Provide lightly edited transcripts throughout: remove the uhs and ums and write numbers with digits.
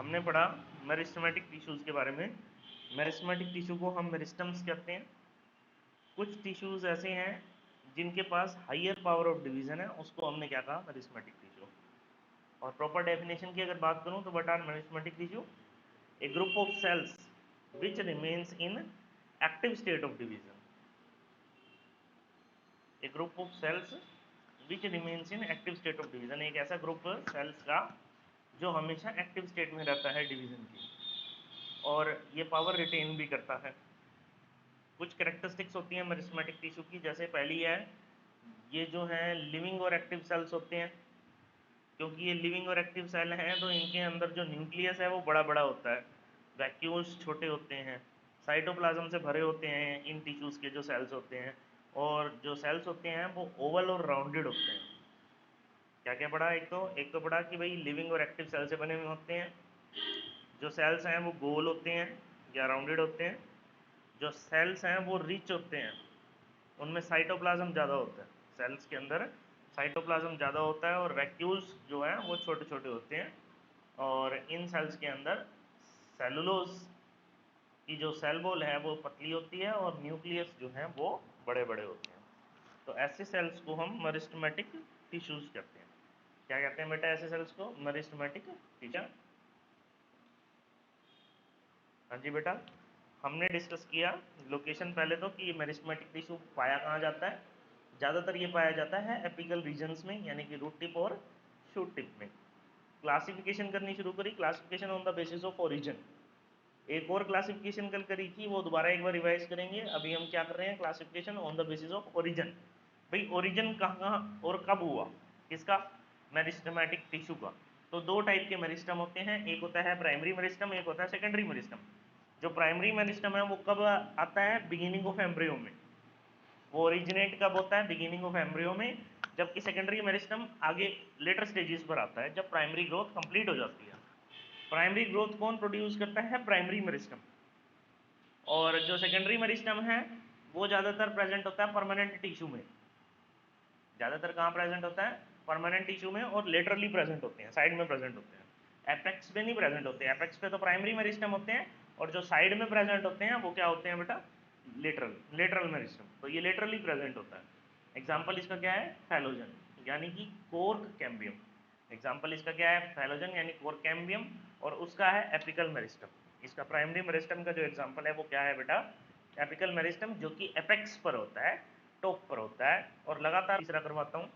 हमने पढ़ा meristematic tissues के बारे में। मेरिस्टेमेटिक टिश्यू को हम मेरिस्टम्स कहते हैं। कुछ टिश्यूज़ ऐसे हैं जिनके पास हायर पावर ऑफ डिवीज़न है, उसको हमने क्या कहा, मेरिस्टेमेटिक टिश्यू। और प्रॉपर डेफिनेशन की अगर बात करूं तो what are meristematic tissue? A group of cells which remains in active state of division. A group of cells which remains in active state of division, एक ऐसा ग्रुप सेल्स का जो हमेशा एक्टिव स्टेट में रहता है डिवीज़न की, और ये पावर रिटेन भी करता है। कुछ कैरेक्टरिस्टिक्स होती हैं मेरिस्टेमेटिक टिश्यू की, जैसे पहली है, ये जो है लिविंग और एक्टिव सेल्स होते हैं। क्योंकि ये लिविंग और एक्टिव सेल हैं तो इनके अंदर जो न्यूक्लियस है वो बड़ा बड़ा होता है, वैक्यूल्स छोटे होते हैं, साइटोप्लाज्म से भरे होते हैं इन टिश्यूज़ के जो सेल्स होते हैं, और जो सेल्स होते हैं वो ओवल और राउंडेड होते हैं। क्या क्या पढ़ा? एक तो पढ़ा कि भाई लिविंग और एक्टिव सेल से बने हुए होते हैं। जो सेल्स हैं वो गोल होते हैं या राउंडेड होते हैं। जो सेल्स हैं वो रिच होते हैं, उनमें साइटोप्लाज्म ज़्यादा होता है, सेल्स के अंदर साइटोप्लाज्म ज़्यादा होता है, और वैक्यूल्स जो हैं वो छोटे छोटे होते हैं। और इन सेल्स के अंदर सेलुलोज की जो सेल वॉल है वो पतली होती है, और न्यूक्लियस जो है वो बड़े बड़े होते हैं। तो ऐसे सेल्स को हम मेरिस्टेमेटिक टिश्यूज़ कहते हैं। क्या कहते हैं बेटा ऐसे सेल्स को? Meristematic tissue. हाँ जी बेटा, हमने डिस्कस किया लोकेशन पहले तो कि मेरिस्टेमेटिक टिश्यू पाया कहाँ जाता है। ज़्यादातर ये पाया जाता है एपिकल रीजन्स में, यानी कि रूट टिप और शूट टिप में। क्लासिफिकेशन करनी शुरू करी, classification on the basis of origin. एक और क्लासिफिकेशन कल करी थी, वो दोबारा एक बार रिवाइज करेंगे। अभी हम क्या कर रहे हैं? Classification on the basis of origin. भाई ओरिजिन कहाँ और कब हुआ, किसका? मेरिस्टेमेटिक टिश्यू का। तो दो टाइप के मेरिस्टम होते हैं, एक होता है प्राइमरी मेरिस्टम, एक होता है सेकेंडरी मेरिस्टम। जो प्राइमरी मेरिस्टम है वो कब आता है? बिगिनिंग ऑफ एम्ब्रियो में। वो ओरिजिनेट कब होता है? बिगिनिंग ऑफ एम्ब्रियो में। जबकि सेकेंडरी मेरिस्टम आगे लेटर स्टेजेस पर आता है, जब प्राइमरी ग्रोथ कंप्लीट हो जाती है। प्राइमरी ग्रोथ कौन प्रोड्यूस करता है? Primary meristem. और जो सेकेंडरी मेरिस्टम है वो ज़्यादातर प्रेजेंट होता है परमानेंट टिश्यू में। ज़्यादातर कहाँ प्रेजेंट होता है? परमानेंट टिश्यू में, और लेटरली प्रेजेंट होते हैं, साइड में प्रेजेंट होते हैं। एपेक्स पे नहीं प्रेजेंट होते। एपेक्स पे तो प्राइमरी मेरिस्टम होते हैं, और जो साइड में प्रेजेंट होते हैं वो क्या होते हैं बेटा? Lateral meristem. तो ये लेटरली प्रेजेंट होता है। एग्जाम्पल इसका क्या है? फैलोजन, यानी कि कोर्क कैम्बियम। एग्जाम्पल इसका क्या है? फैलोजन यानी कोर्क कैम्बियम, और उसका है एपिकल मेरिस्टम। इसका प्राइमरी मेरिस्टम का जो एग्जाम्पल है वो क्या है बेटा? एपिकल मेरिस्टम, जो कि एपेक्स पर होता है, टॉप पर होता है। और लगातार तीसरा करवाता हूँ।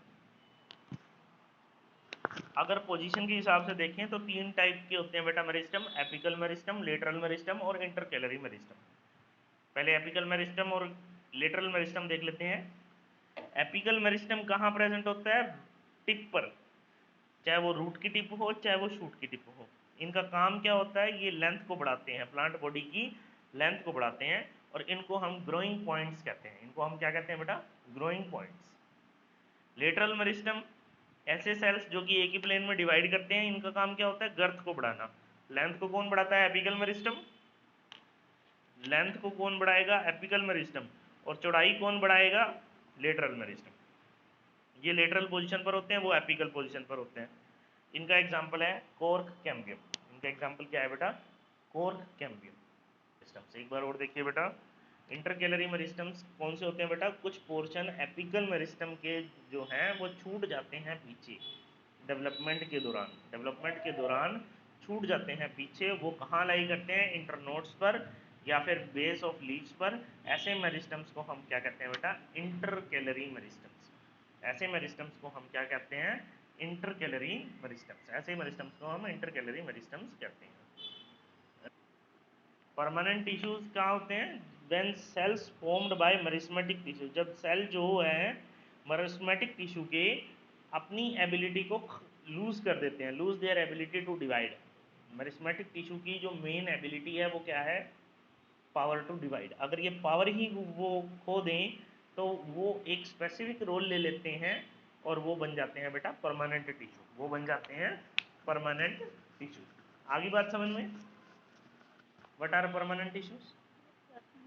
अगर पोजीशन के हिसाब से देखें तो तीन टाइप के होते हैं बेटा meristem: apical meristem, lateral meristem और इंटरकैलरी मेरिस्टम। पहले एपिकल मेरिस्टम और लेटरल मेरिस्टम देख लेते हैं। एपिकल मेरिस्टम कहाँ प्रेजेंट होता है? टिप पर, चाहे वो रूट की टिप हो चाहे वो शूट की टिप हो। इनका काम क्या होता है? ये लेंथ को बढ़ाते हैं, प्लांट बॉडी की लेंथ को बढ़ाते हैं, और इनको हम ग्रोइंग पॉइंट्स कहते हैं। इनको हम क्या कहते हैं बेटा? Growing points. लेटरल मेरिस्टम ऐसे सेल्स जो कि एक ही प्लेन में डिवाइड करते हैं, इनका काम क्या होता है? गर्थ को बढ़ाना। लेंथ को कौन बढ़ाता है? Apical meristem. लेंथ को कौन बढ़ाएगा? Apical meristem. और चौड़ाई कौन बढ़ाएगा? Lateral meristem. ये लेटरल पोजीशन पर होते हैं, वो एपिकल पोजीशन पर होते हैं। इनका एग्जाम्पल है कोर्क कैम्बियम। इनका एग्जाम्पल क्या है बेटा? Cork cambium meristems. एक बार और देखिए बेटा, इंटरकैलरी मेरिस्टम्स कौन से होते हैं बेटा? कुछ पोर्शन एपिकल मेरिस्टम के जो हैं वो छूट जाते हैं पीछे डेवलपमेंट के दौरान। डेवलपमेंट के दौरान छूट जाते हैं पीछे। वो कहाँ लाई करते हैं? इंटरनोड्स पर या फिर बेस ऑफ लीव्स पर। ऐसे मेरिस्टम्स को हम क्या कहते हैं बेटा? Intercalary meristems. ऐसे मेरिस्टम्स को हम क्या कहते हैं? Intercalary meristems. ऐसे मेरिस्टम्स को हम इंटरकैलरी मेरिस्टम्स कहते हैं। परमानेंट टिश्यूज कहाँ होते हैं? When cells formed by meristematic tissue. जब सेल जो है मेरिस्टेमेटिक टिश्यू के अपनी एबिलिटी को लूज कर देते हैं, lose their ability to divide. Meristematic tissue की जो मेन एबिलिटी है वो क्या है? Power to divide. अगर ये पावर ही वो खो दें तो वो एक स्पेसिफिक रोल ले लेते हैं, और वो बन जाते हैं बेटा परमानेंट टिश्यू। वो बन जाते हैं परमानेंट टिश्यू। आगे बात समझ में? What are permanent tissues?